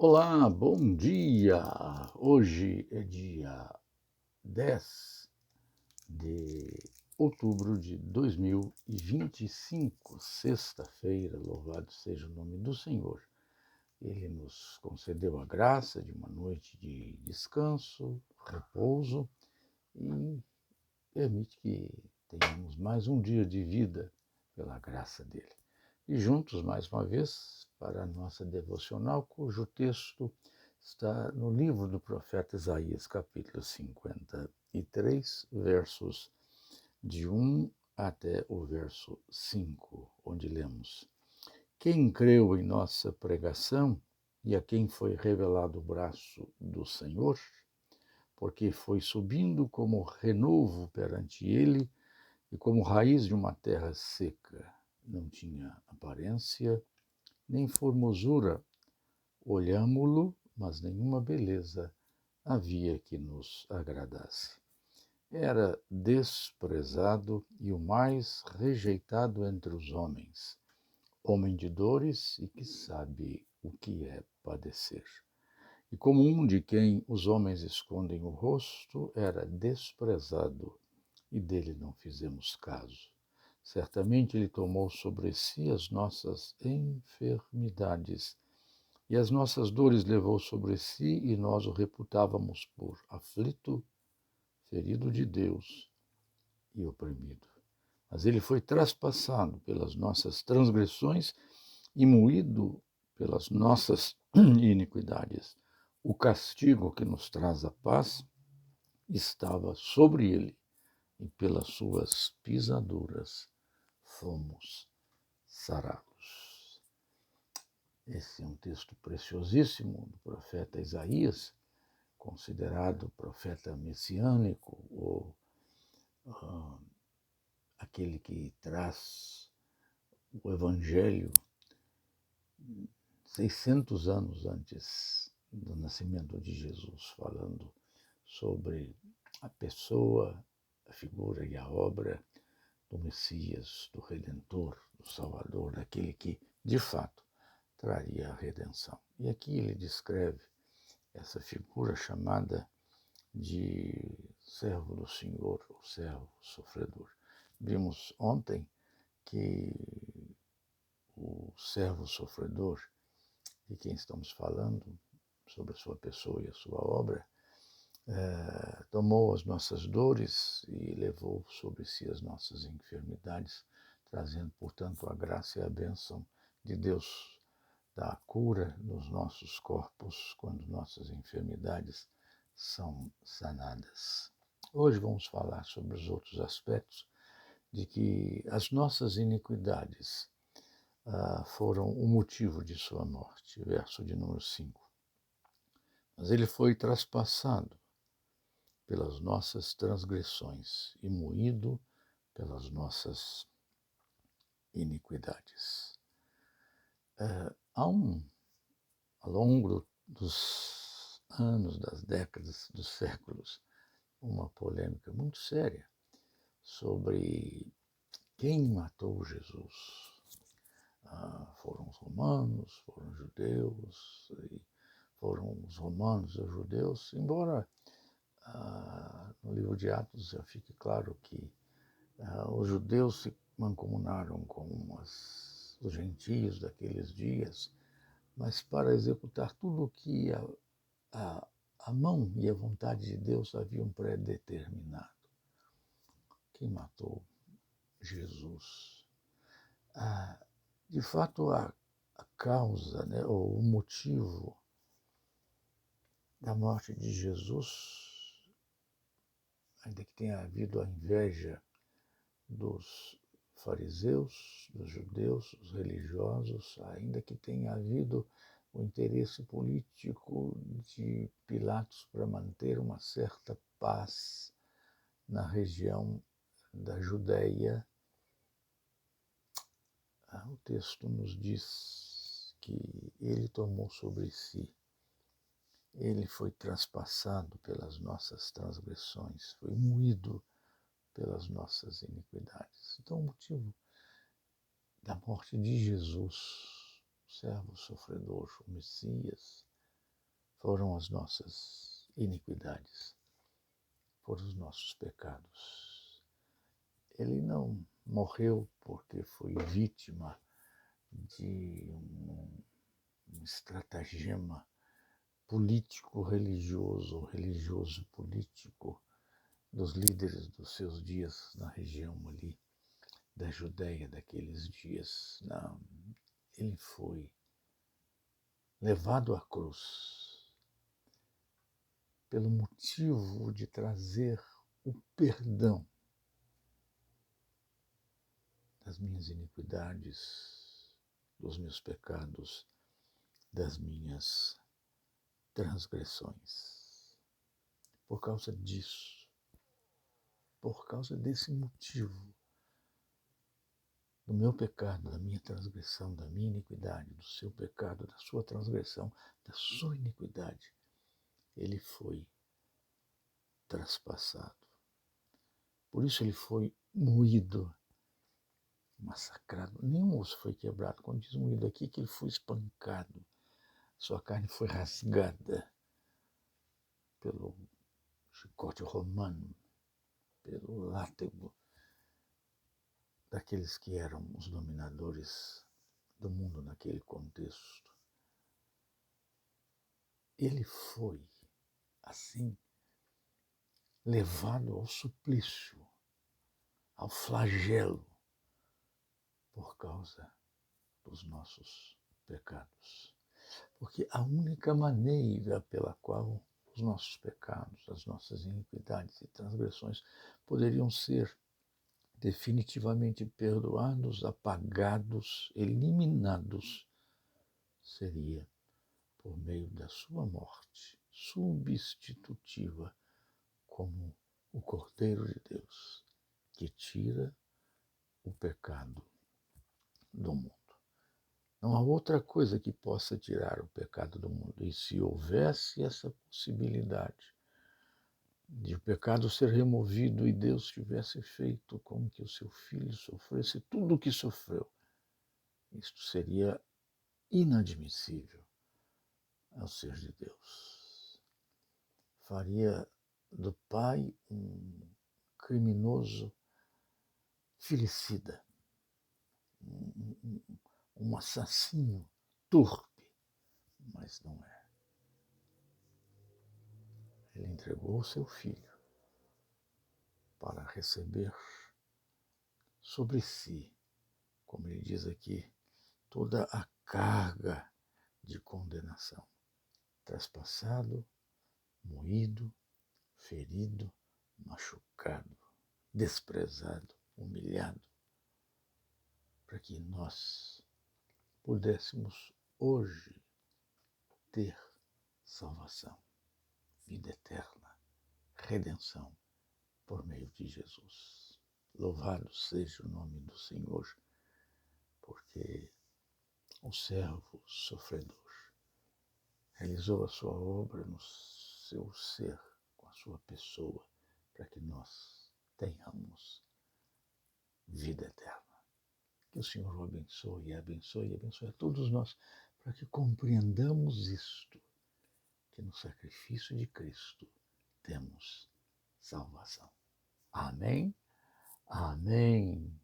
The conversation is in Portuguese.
Olá, bom dia! Hoje é dia 10 de outubro de 2025, sexta-feira, louvado seja o nome do Senhor. Ele nos concedeu a graça de uma noite de descanso, repouso e permite que tenhamos mais um dia de vida pela graça dele. E juntos, mais uma vez, para a nossa devocional, cujo texto está no livro do profeta Isaías, capítulo 53, versos de 1 até o verso 5, onde lemos: Quem creu em nossa pregação e a quem foi revelado o braço do Senhor, porque foi subindo como renovo perante ele e como raiz de uma terra seca. Não tinha aparência, nem formosura. Olhámo-lo, mas nenhuma beleza havia que nos agradasse. Era desprezado e o mais rejeitado entre os homens, homem de dores e que sabe o que é padecer. E como um de quem os homens escondem o rosto, era desprezado, e dele não fizemos caso. Certamente ele tomou sobre si as nossas enfermidades, e as nossas dores levou sobre si, e nós o reputávamos por aflito, ferido de Deus e oprimido. Mas ele foi traspassado pelas nossas transgressões e moído pelas nossas iniquidades. O castigo que nos traz a paz estava sobre ele, e pelas suas pisaduras fomos sarados. Esse é um texto preciosíssimo do profeta Isaías, considerado profeta messiânico, ou aquele que traz o evangelho 600 anos antes do nascimento de Jesus, falando sobre a pessoa, a figura e a obra do Messias, do Redentor, do Salvador, daquele que, de fato, traria a redenção. E aqui ele descreve essa figura chamada de servo do Senhor, ou servo sofredor. Vimos ontem que o servo sofredor, de quem estamos falando, sobre a sua pessoa e a sua obra, tomou as nossas dores e levou sobre si as nossas enfermidades, trazendo, portanto, a graça e a bênção de Deus da cura nos nossos corpos quando nossas enfermidades são sanadas. Hoje vamos falar sobre os outros aspectos de que as nossas iniquidades foram o motivo de sua morte, verso de número 5. Mas ele foi traspassado pelas nossas transgressões e moído pelas nossas iniquidades. Ao longo dos anos, das décadas, dos séculos, uma polêmica muito séria sobre quem matou Jesus. Foram os romanos, foram os judeus, e foram os romanos e os judeus, embora no livro de Atos já fique claro que os judeus se mancomunaram com os gentios daqueles dias, mas para executar tudo o que a mão e a vontade de Deus haviam predeterminado. Quem matou Jesus? De fato, a causa, né, ou o motivo da morte de Jesus, ainda que tenha havido a inveja dos fariseus, dos judeus, dos religiosos, ainda que tenha havido o interesse político de Pilatos para manter uma certa paz na região da Judéia, o texto nos diz que ele tomou sobre si, ele foi traspassado pelas nossas transgressões, foi moído pelas nossas iniquidades. Então, o motivo da morte de Jesus, o servo sofredor, o Messias, foram as nossas iniquidades, foram os nossos pecados. Ele não morreu porque foi vítima de um estratagema político-religioso, religioso-político dos líderes dos seus dias na região ali da Judéia daqueles dias. Não, ele foi levado à cruz pelo motivo de trazer o perdão das minhas iniquidades, dos meus pecados, das minhas transgressões. Por causa disso, por causa desse motivo, do meu pecado, da minha transgressão, da minha iniquidade, do seu pecado, da sua transgressão, da sua iniquidade, ele foi traspassado. Por isso ele foi moído, massacrado. Nenhum osso foi quebrado. Quando diz moído aqui, que ele foi espancado. Sua carne foi rasgada pelo chicote romano, pelo látego daqueles que eram os dominadores do mundo naquele contexto. Ele foi, assim, levado ao suplício, ao flagelo, por causa dos nossos pecados. Porque a única maneira pela qual os nossos pecados, as nossas iniquidades e transgressões poderiam ser definitivamente perdoados, apagados, eliminados, seria por meio da sua morte substitutiva como o Cordeiro de Deus, que tira o pecado do mundo. Não há outra coisa que possa tirar o pecado do mundo. E se houvesse essa possibilidade de o pecado ser removido e Deus tivesse feito com que o seu filho sofresse tudo o que sofreu, isto seria inadmissível ao ser de Deus. Faria do Pai um criminoso filicida, um assassino torpe, mas não é. Ele entregou o seu filho para receber sobre si, como ele diz aqui, toda a carga de condenação. Traspassado, moído, ferido, machucado, desprezado, humilhado, para que nós pudéssemos hoje ter salvação, vida eterna, redenção por meio de Jesus. Louvado seja o nome do Senhor, porque o servo sofredor realizou a sua obra no seu ser, com a sua pessoa, para que nós tenhamos vida eterna. Que o Senhor o abençoe, abençoe e abençoe a todos nós, para que compreendamos isto, que no sacrifício de Cristo temos salvação. Amém? Amém.